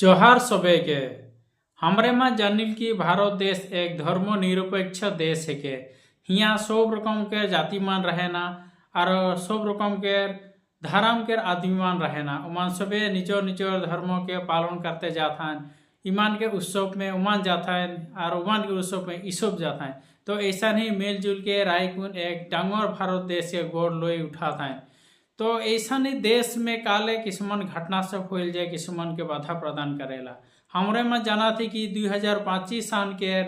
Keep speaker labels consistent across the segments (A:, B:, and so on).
A: जोहार सबे के हमरे में जानिल कि भारत देश एक धर्मनिरपेक्ष देश है के हिया सब रकम के जाति मान रहे ना और सब रकम के धर्म के आदमी मान रहे ना उमान सबे निजो निजो धर्म के पालन करते जाता हैं। ईमान के उत्सव में उमान जाता है और उमान के उत्सव में ईसब जाता है। तो ऐसा नहीं मिलजुल के रायकुन एक डांगोर भारत देश के गोड़ लोई उठाता है। तो ऐसा नहीं देश में काले किसमन घटना सब होल जाए किसमन के बाधा प्रदान करेला। हमरे में जाना थी कि 2025 साल के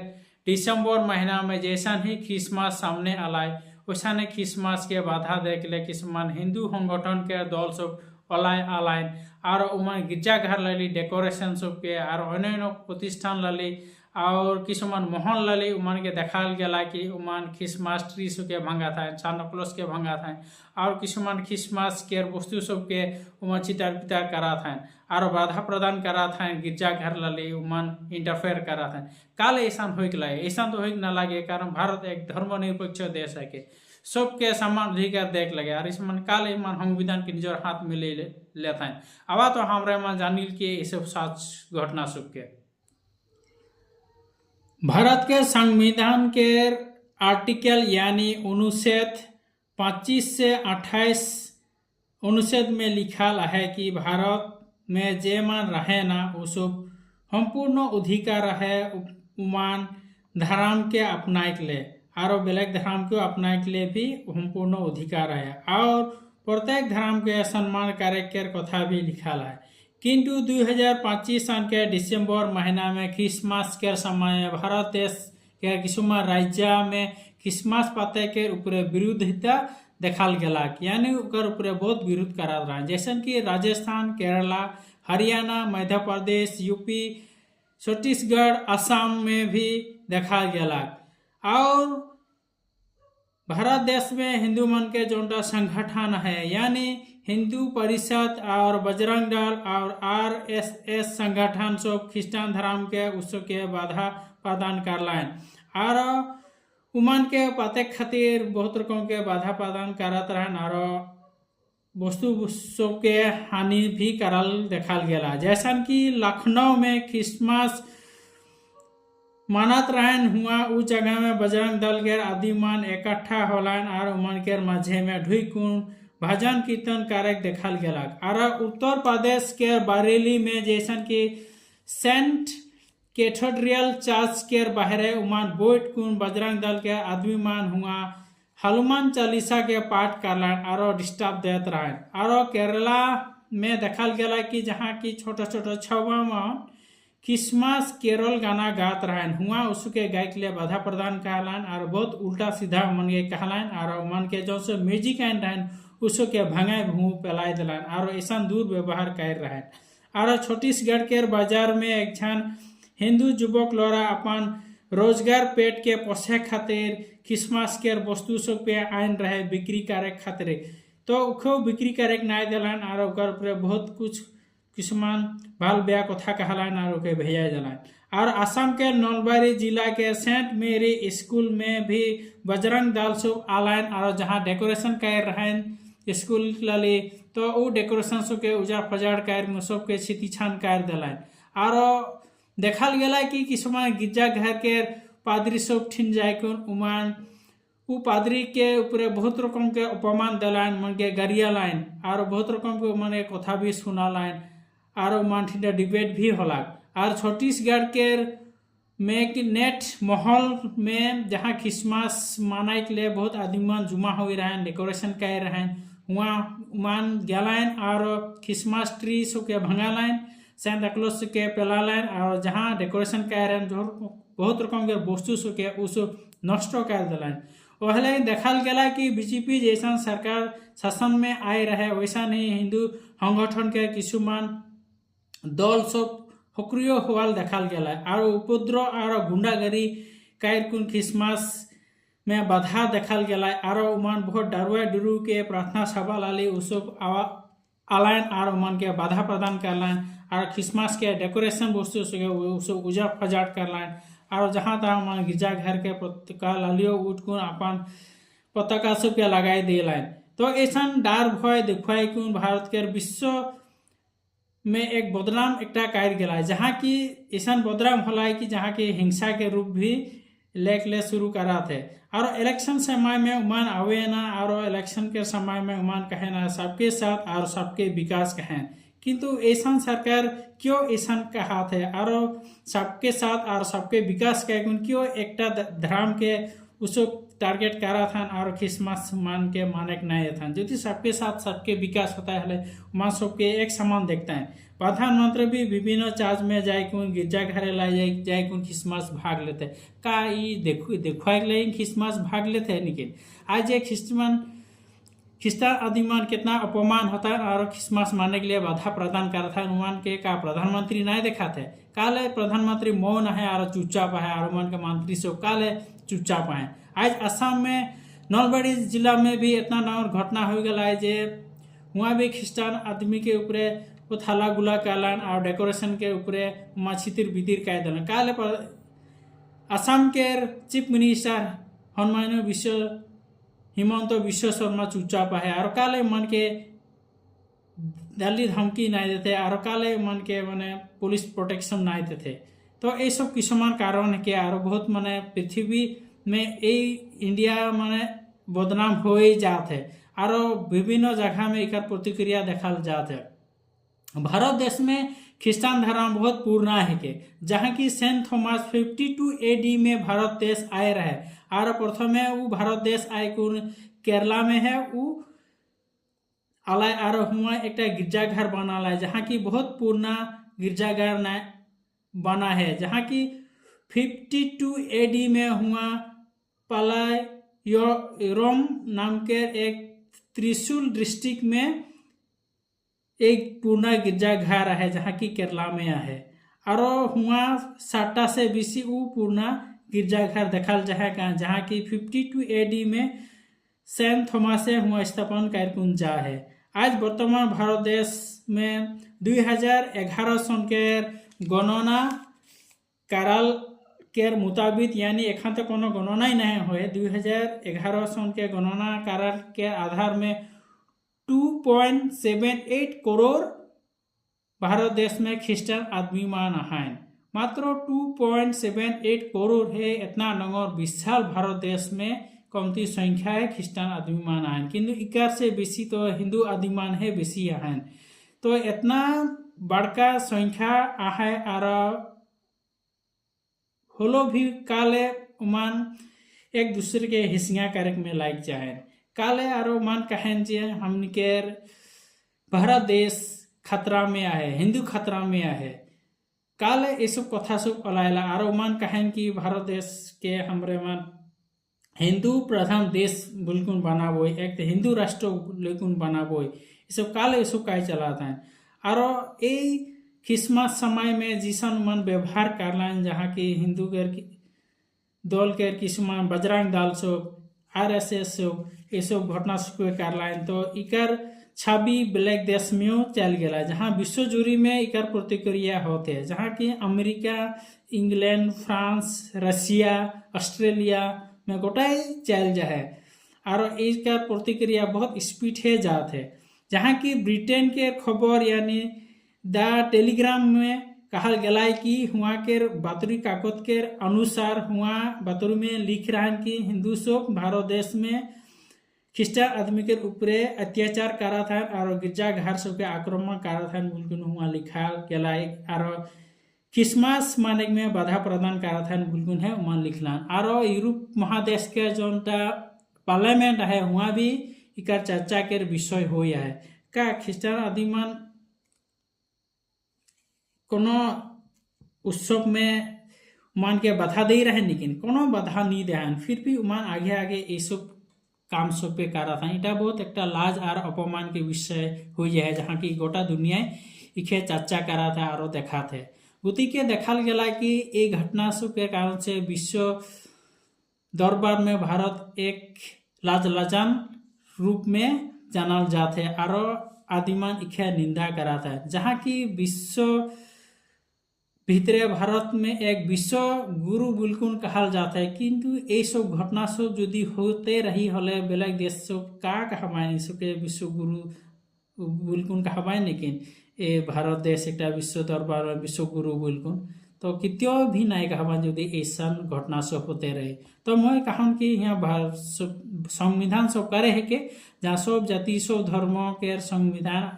A: दिसंबर महीना में जैसा ही क्रिसमस सामने आलाय वैसा ने क्रिसमस के बाधा देख ले किसमन हिंदू संगठन के दल सब अलाय आलायन और उमान गिरजाघर लली डेकोरेशन सब के और अन्य प्रतिष्ठान लली और किसुमान महल लली उमान के देखाल गला कि उमान क्रिसमस ट्री के भंगा था सांता क्लॉज के भंगा था और किसुमान क्रिसमस के वस्तु सब के उमान चितार पितार करा था और बाधा प्रदान करा था गिरजाघर लली उमान इंटरफेयर करा था। काल ऐसा हो लगे ऐसा तो हो ना लगे कारण भारत एक धर्मनिरपेक्ष देश है के सबके समान अधिकार देख लगे और इस मन काल ईमान संविधान के निजर हाथ में ले लेता है। अब तो हमारे मन जानिल के ये सब सच घटना सब के भारत के संविधान के आर्टिकल यानी अनुच्छेद 25 से 28 अनुच्छेद में लिखा है कि भारत में जे मान रहे ना वो सब संपूर्ण अधिकार है उमान धर्म के अपनाए के लिए और बेलेग धर्म को अपनाए के लिए भी संपूर्ण अधिकार है और प्रत्येक धर्म के सम्मान करे के कथा भी लिखा है। किंतु 2025 सन के दिसंबर महीना में क्रिसमस के समय भारत देश के किसुमान राज्य में क्रिसमस पाते के ऊपर विरोधिता देखाल गला यानी ऊपर बहुत विरोध करा रहा जैसे कि राजस्थान, केरला, हरियाणा, मध्य प्रदेश, यूपी, छत्तीसगढ़, असम में भी देखा गया। और भारत देश में हिंदू मन के जोटा संगठन है यानी हिंदू परिषद और बजरंग दल और RSS संगठन सब ख्रिस्टान धर्म के उत्सव के बाधा प्रदान कर लाइन और उमान के पाते खातिर बहुत रकम के बाधा प्रदान करत रहन और वस्तु सब के हानि भी करल देखाल गया। जैसा कि लखनऊ में क्रिसमस मानत रहन हुआ उस जगह में बजरंग दल के आदिमान इकट्ठा होलन और उमन के माझे में ढुईकुन भजन कीर्तन कारक देखाल गया। और उत्तर प्रदेश के बरेली में जैसा कि सेंट कैथेड्रल चर्च के बाहर उमान बोट कुन बजरंग दल के आदमी मान हुआ हनुमान चालीसा के पाठ करलन और डिस्टर्ब देत रहन। और केरला में देखाल गया कि जहाँ की छोटा छोटा छवा मान क्रिसमस केरल गाना गात रहन हुआ उसके गाय के लिए बाधा प्रदान कहलान और बहुत उल्टा सीधा मन के कहलान और मन के जो से म्यूजिक आन रहन उसके भंगाए भूँ फैलाए दिलान और ऐसा दूर व्यवहार कर रहन। और छत्तीसगढ़ के बाजार में एक छन हिंदू युवक लोरा अपन रोजगार पेट के पोसे खातिर क्रिसमस के वस्तु सब पे आन रहे बिक्री करे खातिर तो खूब बिक्री करे ना दिलान और ऊपर बहुत कुछ किसमान बाल ब्याह कथा कहलान और ओके भेजा दिलान। और असम के नलबारी जिला के सेंट मेरी स्कूल में भी बजरंग दल सब आलायन और जहाँ डेकोरेशन कर रहे स्कूल लली तो वो डेकोरेशन सब के उजाड़ फजाड़ कर सब के क्षतिछान कर दिलान। और देखाल गया कि किसमान गिरजाघर के पादरी सब ठिन जाए उमान वो पादरी के ऊपर बहुत रकम के अपमान दिलान मन के गरिया लाइन और बहुत रकम के मन कथा भी सुना लाइन और मान ठिंडा डिबेट भी होला। और छत्तीसगढ़ के में कि नेट महल में जहाँ क्रिसमस मनाए के लिए बहुत आदमी मान जुमा हो रहे डेकोरेशन कर रहे वहाँ मान गलाइन और क्रिसमस ट्री सब के भंगा लाइन सांता क्लॉज के पेला लाइन और जहाँ डेकोरेशन कर रहे जो बहुत रकम के वस्तु सब के उस नष्ट कर दिलाइन। पहले देखाल गया कि बीजेपी जैसा सरकार शासन में आए रहे वैसा नहीं हिंदू संगठन के किसुमान दल सब सक्रिय होवाल देखाल गया और उपद्रव और गुंडागरी कैरकुन क्रिसमस में बाधा देखाल गया और उमान बहुत डरुआ डरू के प्रार्थना सभा लाली उसब आलायन और उमान के बाधा प्रदान करलाइन और क्रिसमस के डेकोरेशन वस्तु सब उजा फजाड़ करलाइन और जहाँ तहाँ उमान गिरजाघर के पताका लालियो उठकुन अपन पताका सब के लगाई दिलाइन। तो ऐसा डर भय देखुआई भारत के विश्व में एक बदनाम एकटा कायर गेला है, जहाँ की ऐसा बदनाम होला है कि जहाँ की हिंसा के रूप भी लेके शुरू करा थे। और इलेक्शन समय में उमान आवे ना, और इलेक्शन के समय में उमान कहे ना सबके साथ और सबके विकास कहें, किंतु ऐसा सरकार क्यों ऐसा कहा थे और सबके साथ और सबके विकास कहे क्यों एकटा धर्म के उसको टारगेट करा था और क्रिसमस मान के माने नहीं था। जो सबके साथ सबके विकास होता है वहाँ सबके एक समान देखता है। प्रधानमंत्री भी विभिन्न चार्ज में जाए कौन गिरजा घरे लाई जाए कौन क्रिसमस भाग लेते का देखा क्रिसमस भाग लेते हैं, लेकिन आज ये खिस्ता अधिमान कितना अपमान होता है और क्रिसमस मानने के लिए बाधा प्रदान करता है। अनुमान के का प्रधानमंत्री नहीं दिखाते, काले प्रधानमंत्री मौन है और चुपचाप है, और अनुमान के मंत्री से काले चुपचाप है। आज असम में नलबाड़ी जिला में भी इतना नंबर घटना हो गया है जे वहाँ भी क्रिस्टान आदमी के ऊपर वो थाला गुला कालन और डेकोरेशन के ऊपर छितिर बितिर कह दिलन। काले असम के चीफ मिनिस्टर हनुमान हिमंत विश्व शर्मा चुपचाप है, और काले मन के दिल्ली धमकी नहीं देते, और काले मन के माने पुलिस प्रोटेक्शन नहीं देते। तो ये सब किसमान कारण के और बहुत माने पृथ्वी में इंडिया माने बदनाम हो ही जाते और विभिन्न जगह में एक प्रतिक्रिया देखा जाते। भारत देश में क्रिस्तान धर्म बहुत पुराना है के, जहाँ की सेंट थॉमस 52 AD में भारत देश आए रहे, और प्रथम वो भारत देश आए कौन केरला में है वो आलाय, और हुआ एक गिरजाघर बना है जहाँ की बहुत पुराना गिरजाघर बना है, जहाँ की 52 AD में हुआ पलाय रोम नाम के एक त्रिशूल डिस्ट्रिक्ट में एक पूर्ण गिरजाघर है जहाँ की केरला में है, और हुआ 60 से बेसी वो पूर्ण गिरजाघर देखल जाए जहाँ की 52 AD में सेंट थॉमस से हुआ स्थापन कर जा है। आज वर्तमान भारत देश में 2011 सन के गणना कराल के मुताबिक, यानी एखन तक कोनो गणना ही नहीं हुए, 2011 सन के गणना करार के आधार में 2.78 करोड़ भारत देश में क्रिश्चियन आदमी मान हैं। मात्र 2.78 करोड़ है, इतना नंगर विशाल भारत देश में कमती संख्या है क्रिश्चियन आदमी मान हैं, किंतु इकार से बेसी तो हिंदू आदमी मान है बेसी हैं। तो इतना बड़का संख्या है और होलो भी काले उमान एक दूसरे के हिस्सा करक में लाइक जाए काले आरो मान कहें जे हमन के भारत देश खतरा में आहे, हिंदू खतरा में आहे, काले ये सब कथा सब अलायला आरो मान कहें कि भारत देश के हमरे मान हिंदू प्रधान देश बिल्कुल बनाबो, एक तो हिंदू राष्ट्र लेकुन बनाबो, ये सब काले ये सब कहे चलाता है। आरो ये क्रिसमस समय में जिसन मन व्यवहार करलान जहाँ की हिंदू के दल के किसमान बजरंग दल सब RSS सब ये सब घटना सब करलान, तो इकर छवि ब्लैक देश में चल गया जहाँ विश्व जुरी में इकर प्रतिक्रिया होते हैं, जहाँ की America, England, France, Russia, Australia में गोटाई चल जाए और इसका प्रतिक्रिया बहुत स्पीड है जाते, जहाँ की ब्रिटेन के खबर यानी द टेलीग्राम में कहा गया है कि हुआ के बातरी कागज के अनुसार हुआ बातरी में लिख रहा है कि हिंदू सब भारत देश में ख्रिस्टान आदमी के ऊपर अत्याचार करा था और गिरजाघर सब के आक्रमण करा था बिल्कुल हुआ लिखा गया है, और क्रिसमस माने में बाधा प्रदान करा था बिल्कुल है वहाँ लिखला। और यूरोप महादेश के जो पार्लियामेंट है वहाँ भी इकर चर्चा के विषय हो है का ख्रिस्टान आदिमान कोनो उत्सव में मान के बाधा दे रहे, लेकिन कोनो बाधा नहीं दे, फिर भी मान आगे आगे ये सब काम सब पे करा था। इटा बहुत एक लाज और अपमान के विषय हो जाए जहाँ की गोटा दुनिया इखे चर्चा करा था और देखा थे। गुति के देखल गया कि ये घटना सब के कारण से विश्व दरबार में भारत एक लाजलाजान रूप में जानल जाते और आदिमान इखे निंदा करा था, जहाँ की विश्व भीतरे भारत में एक विश्व गुरु बिल्कुल कहल जाता है, किंतु ये सब घटना सब यदि होते रही हले बेलग देश सब का कहबाइन सबके विश्व गुरु बिल्कुल कहबाइन, लेकिन ए भारत देश एक विश्व दरबार में विश्वगुरु बोलकुन तो कित्यो भी नाई कहबा यदि ऐसा घटना सब होते रहे तो मैं कहूँ कि यहाँ संविधान सब करे है के जहाँ सब जाति सब धर्म के संविधान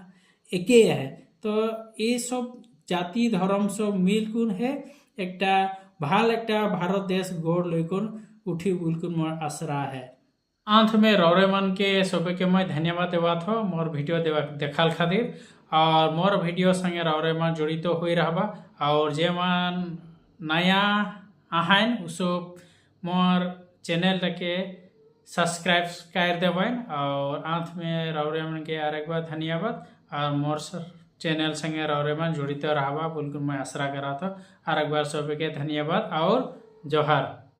A: एके है तो ये सब जाति धर्म सब मिलकुन है एक भाल एक भारत देश गोड़ लेकुन उठी बुलकुन मोर आसरा है। अंत में रौरे मन के सबे के मैं धन्यवाद देवा थो मोर वीडियो देखाल खातिर और मोर वीडियो संगे रौरे मन जड़ित तो हुई रहबा और जे मन नया आहन उसो मोर चैनल के सब्सक्राइब कर देवन और अंत में रौरे मन के और एक बार धन्यवाद और मोर चैनल संगे रौरे मन जड़ित रहबा बिल्कुल मैं आशा करा था और एक बार सबके धन्यवाद और जोहार।